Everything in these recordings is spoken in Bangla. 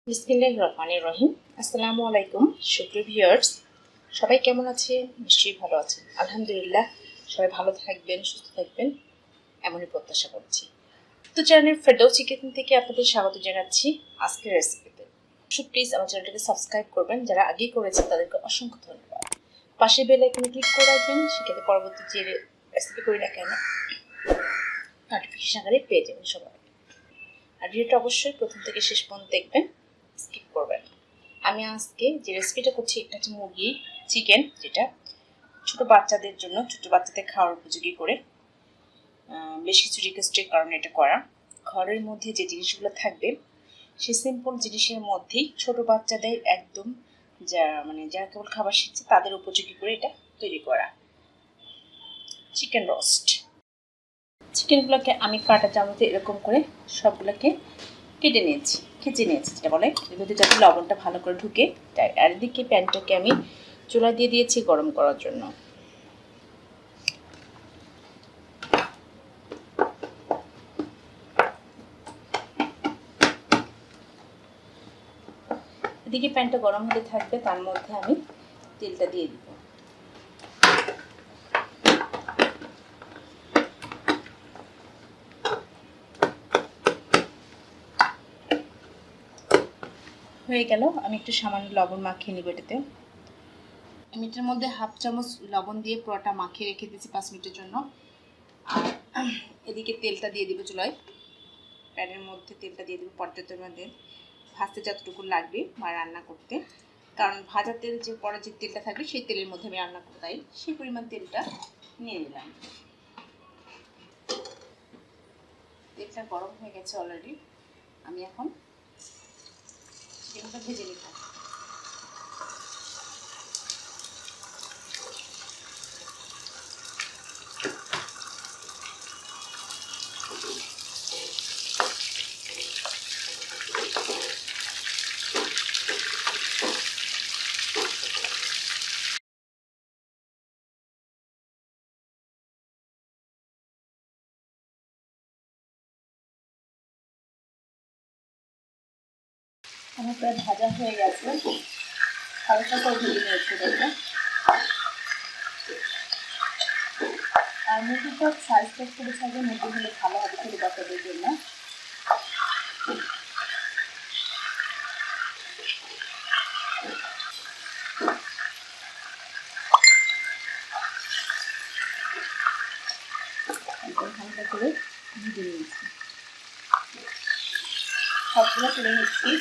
বিসমিল্লাহির রহমানির রহিম। আসসালামু আলাইকুম সুপ্রিয় ভিউয়ার্স, সবাই কেমন আছেন? নিশ্চয়ই ভালো আছেন। আলহামদুলিল্লাহ, সবাই ভালো থাকবেন, সুস্থ থাকবেন এমনই প্রত্যাশা করছি। তো চ্যানেল ফেরদৌসি কিচেন থেকে আপনাদের স্বাগত জানাচ্ছি আজকের রেসিপিতে। প্লিজ আমার চ্যানেলটাকে সাবস্ক্রাইব করবেন, যারা আগেই করেছেন তাদেরকে অসংখ্য ধন্যবাদ। পাশে বেল আইকনে ক্লিক করে রাখবেন, সেক্ষেত্রে পরবর্তী যে রেসিপি করি না কেন নোটিফিকেশন আকারে পেয়ে যাবেন সবাই। আর ভিডিওটা অবশ্যই প্রথম থেকে শেষ পর্যন্ত দেখবেন, স্কিপ করবেন। আমি আজকে যে রেসিপিটা করছি এটা হচ্ছে মুরগি চিকেন, যেটা ছোট বাচ্চাদের জন্য, ছোট বাচ্চাদের খাওয়ার উপযোগী করে বেশ কিছু রিকোয়েস্টের কারণে এটা করা। ঘরের মধ্যে যে জিনিসগুলো থাকবে সেই সিম্পল জিনিসের মধ্যেই ছোট বাচ্চাদের একদম যারা কেবল খাবার শিখছে তাদের উপযোগী করে এটা তৈরি করা। Chicken roast. চিকেনগুলোকে আমি কাঁটা চামচে এরকম করে সবগুলোকে কেচে নিয়েছি, যেটা বলে, এর মধ্যে যাতে লবণটা ভালো করে ঢুকে। তাই আর এদিকে প্যানটাকে আমি চুলা দিয়ে দিয়েছি গরম করার জন্য। এদিকে প্যানটা গরম হতে থাকবে, তার মধ্যে আমি তেলটা দিয়ে দিব। হয়ে গেল, আমি একটু সামান্য লবণ মাখিয়ে নিব এটাতে। আমি এটার মধ্যে হাফ চামচ লবণ দিয়ে পুরোটা মাখিয়ে রেখে দিয়েছি 5 মিনিটের জন্য। আর এদিকে তেলটা দিয়ে দিব চুলায়, প্যানের মধ্যে তেলটা দিয়ে দিব পর্যাপ্ত পরিমাণে, ভাজতে যতটুকু লাগবে বা রান্না করতে। কারণ ভাজা তেল যে পরে যে তেলটা থাকবে সেই তেলের মধ্যে আমি রান্না করতে, তাই সেই পরিমাণ তেলটা নিয়ে নিলাম। তেলটা গরম হয়ে গেছে অলরেডি, আমি এখন চিকেনটা ভেজে নিব। আমার প্রায় ভাজা হয়ে গেছে, হালকা করে ভেজে নিয়েছি দেখো। আর মুরগিটা সাইজটা করে থাকবে, মুরগিগুলো ভালো হবে ছোটো বাচ্চাদের জন্য। হালকা করে ভেজে নিয়েছি, সবগুলো তুলে নিচ্ছি।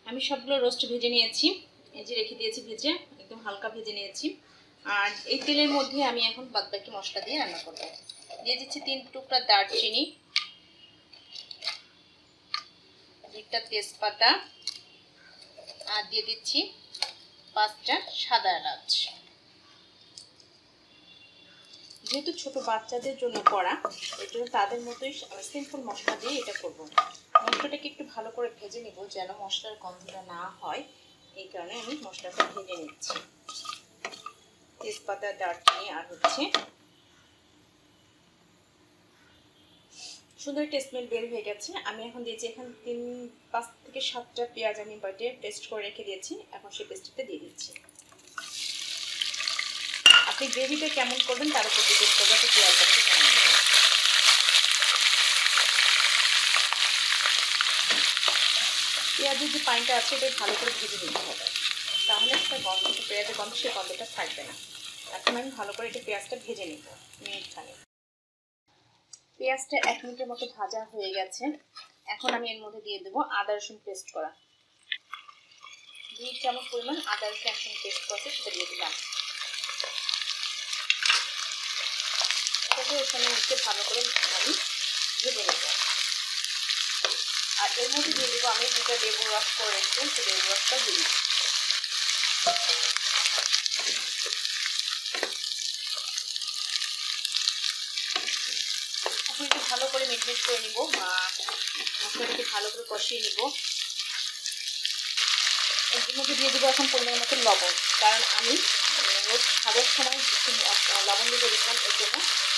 আমি সবগুলো রোস্ট ভেজে নিয়েছি, এই যে রেখে দিয়েছি ভেজে, একদম হালকা ভেজে নিয়েছি। আর এই তেলের মধ্যে আমি এখন বাদবাকি মশলা দিয়ে রান্না করব। দিয়ে দিচ্ছি 3 টুকরা দারচিনি, 2টা তেজপাতা, আর দিয়ে দিচ্ছি 5টা সাদা এলাচ। যেহেতু ছোট বাচ্চাদের জন্য করা, এর জন্য তাদের মতোই সিম্পল মশলা দিয়ে এটা করব। মশলাটাকে একটু ভালো করে ভেজে নিব যেন মশলার গন্ধটা না হয়, এই কারণে আমি মশলাটা ভেজে নিচ্ছি। তেজপাতা, দারচিনি আর হচ্ছে সুন্দর একটা স্মেল বের হয়ে গেছে। আমি এখন দিয়েছি এখানে 5 থেকে 7টা পেঁয়াজ আমি বাটে পেস্ট করে রেখে দিয়েছি, এখন সেই পেস্টটা দিয়ে দিচ্ছি। আপনি গ্রেভিটা কেমন করবেন তার উপর ডিপেন্ড করবে আপনি পেঁয়াজটাকে কেমন দেবেন। পেঁয়াজের যে পানিটা আছে এটা ভালো করে ভেজে নিতে হবে, তাহলে একটা গন্ধ, পেঁয়াজের গন্ধ, সেই গন্ধটা থাকবে না। এখন আমি ভালো করে এটা পেঁয়াজটা ভেজে নিব মিনিটখানে। পেঁয়াজটা 1 মিনিটের মতো ভাজা হয়ে গেছে। এখন আমি এর মধ্যে দিয়ে দেবো আদা রসুন পেস্ট করা, 2 চামচ পরিমাণ আদা রসুন পেস্ট করা, সেটা দিয়ে দিলাম। এটাকে ওখানে নিচে ভালো করে আমি ভেজে নেব। আর এর মধ্যে দিয়ে দেবো আমি 2টা লেবু রস করে রেখেছি, সেই লেবু রসটা দিয়ে দিচ্ছি। এখন একটু ভালো করে মিক্স করে নিব, মশলাটাকে ভালো করে কষিয়ে নিব। এর মধ্যে দিয়ে দেবো এখন পরিমাণ মতো লবণ, কারণ আমি রোস্ট ভাজার সময় একটু লবণ দিয়ে দিচ্ছিলাম, এর জন্য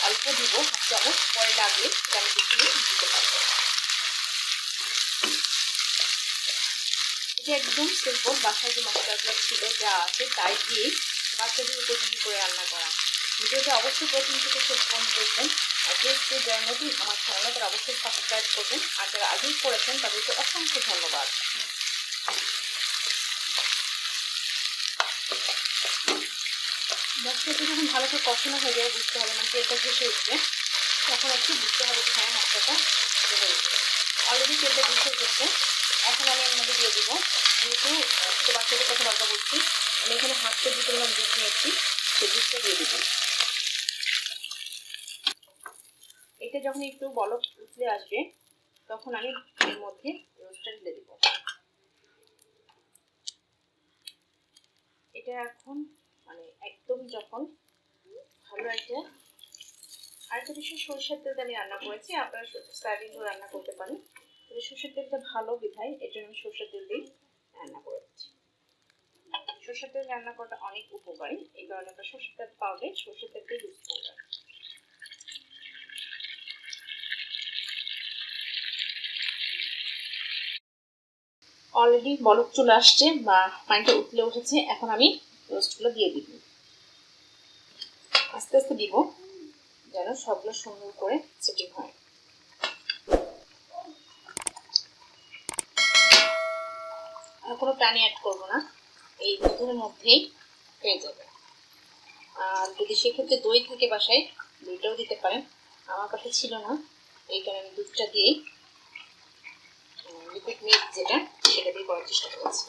অল্প দিব, হাফ চামচ, পরে লাগলে সেটা আমি দিতে পারবো। এটা একদম সিম্পল, বাসায় যে মশলাগুলো ছিল যা আছে তাই দিয়ে বাচ্চাদের উপযোগী করে রান্না করা। ভিডিওটা অবশ্যই প্রথম থেকে শেষ পর্যন্ত দেখবেন। আর যে যারা নতুন আমার চ্যানেলে তারা অবশ্যই সাবস্ক্রাইব করবেন, আর যারা আগেই করেছেন তাদেরকে অসংখ্য ধন্যবাদ। মশলাটা যখন ভালো করে কষানো হয়ে যায় বুঝতে হবে, মানে তেলটা ভেসে উঠবে, তখন একটু বুঝতে হবে যে হ্যাঁ মশলাটা হয়ে উঠবে। অলরেডি তেলটা ভেসে উঠেছে। এখন আমি এর মধ্যে দিয়ে দেবো, যেহেতু ছোটো বাচ্চাদের কথা বারবার বলছি, আমি এখানে হাফ কেজি পরিমাণ দুধ নিয়েছি, সেই দুধটা দিয়ে দেবো। এটা যখন একটু বলক উঠলে আসবে তখন আমি এর মধ্যে রোস্টটা ঢেলে দেবো। এটা এখন মানে একদম যখন ভালো আরেকটা বিষয়, সরষের তেলটা আমি রান্না করেছি, আপনারা সয়াবিনও রান্না করতে পারেন, তবে সরষের তেলটা ভালো বিধায় এর জন্য আমি সরষের তেল দিয়ে রান্না করেছি। সরষের তেল রান্না করাটা অনেক উপকারী, এই কারণে আমরা সরষের তেল পাওয়ালে সরষের তেলটা ইউজ করবেন। অলরেডি বলক চলে আসছে বা পানিটা উঠলে উঠেছে, এখন আমি রোস্টগুলো দিয়ে দিব। আস্তে আস্তে দিব যেন সবগুলো সুন্দর করে সেটিং হয়। আর কোনো পানি অ্যাড করবো না, এই দুধের মধ্যেই হয়ে যাবে। আর যদি সেক্ষেত্রে দই থাকে বাসায়, দইটাও দিতে পারেন, আমার কাছে ছিল না, এই কারণে আমি দুধটা দিয়েই লিকুইড মিল্ক যেটা সেটা দিয়ে করার চেষ্টা করেছি।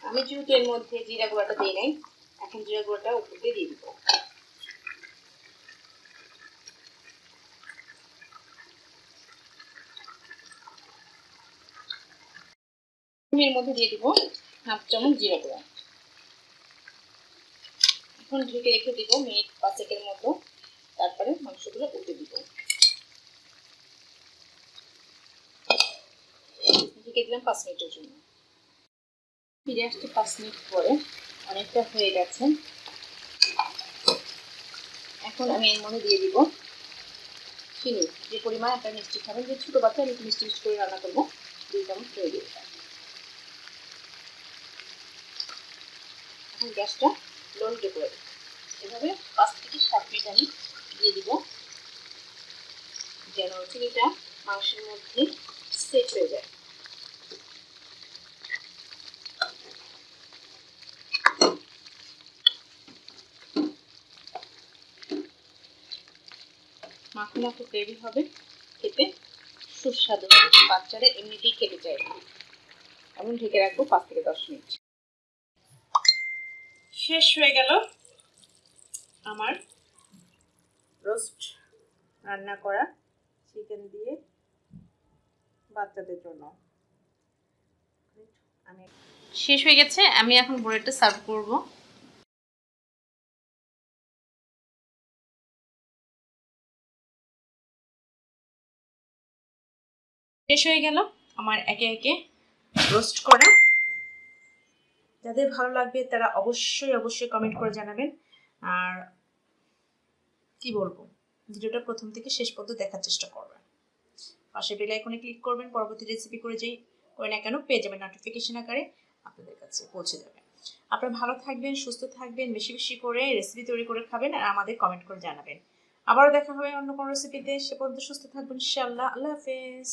আমি যেহেতু এর মধ্যে জিরা গুঁড়াটা দিই নাই, এখন জিরা গুঁড়াটা উপর দিয়ে দিয়ে দিব। আমি এর মধ্যে দিয়ে দিব হাফ চামচ জিরা গুঁড়া। এখন ঢেকে রেখে দিব মিনিট 5 মতো, তারপরে মাংসগুলো উঠে দিব। ঢেকে দিলাম 5 মিনিটের জন্য। ফিরে আসতে 5 মিনিট পরে অনেকটা হয়ে গেছে। এখন আমি এর মধ্যে দিয়ে দিব চিনি, যে পরিমাণ আপনারা মিষ্টি খাবেন, যে ছোটো বাচ্চা আমি মিষ্টি মিষ্টি করে রান্না করবো, 2 চামচ দিয়ে দিব। এখন গ্যাসটা লো হিটে করে দেব। এভাবে 5 থেকে 7 মিনিট আমি দিয়ে দিব, যেন চিনিটা মাংসের মধ্যে সেট হয়ে যায়। মাখো মাখো গ্রেভি হবে, খেতে সুস্বাদু হবে, বাচ্চারা এমনিতেই খেতে চাইবে। এখন ঢেকে রাখবো 5 থেকে 10 মিনিট। শেষ হয়ে গেল আমার রোস্ট রান্না করা চিকেন দিয়ে বাচ্চাদের জন্য। আমি শেষ হয়ে গেছে, আমি এখন ব্রেডটা সার্ভ করব। শেষ হয়ে গেল আমার একে একে রোস্ট করা। যাদের ভালো লাগবে তারা অবশ্যই অবশ্যই কমেন্ট করে জানাবেন। আর কি বলবো, ভিডিওটা প্রথম থেকে শেষ পর্যন্ত দেখার চেষ্টা করবেন। পাশে বেল আইকনে ক্লিক করবেন, পরবর্তী রেসিপি করে না কেন পেয়ে যাবেন নোটিফিকেশন আকারে, আপনাদের কাছে পৌঁছে যাবে। আপনারা ভালো থাকবেন, সুস্থ থাকবেন, বেশি বেশি করে রেসিপি তৈরি করে খাবেন, আর আমাদের কমেন্ট করে জানাবেন। আবারও দেখা হবে অন্য কোনো রেসিপিতে, সে পর্যন্ত সুস্থ থাকবেন ইনশাআল্লাহ। আল্লাহ হাফেজ।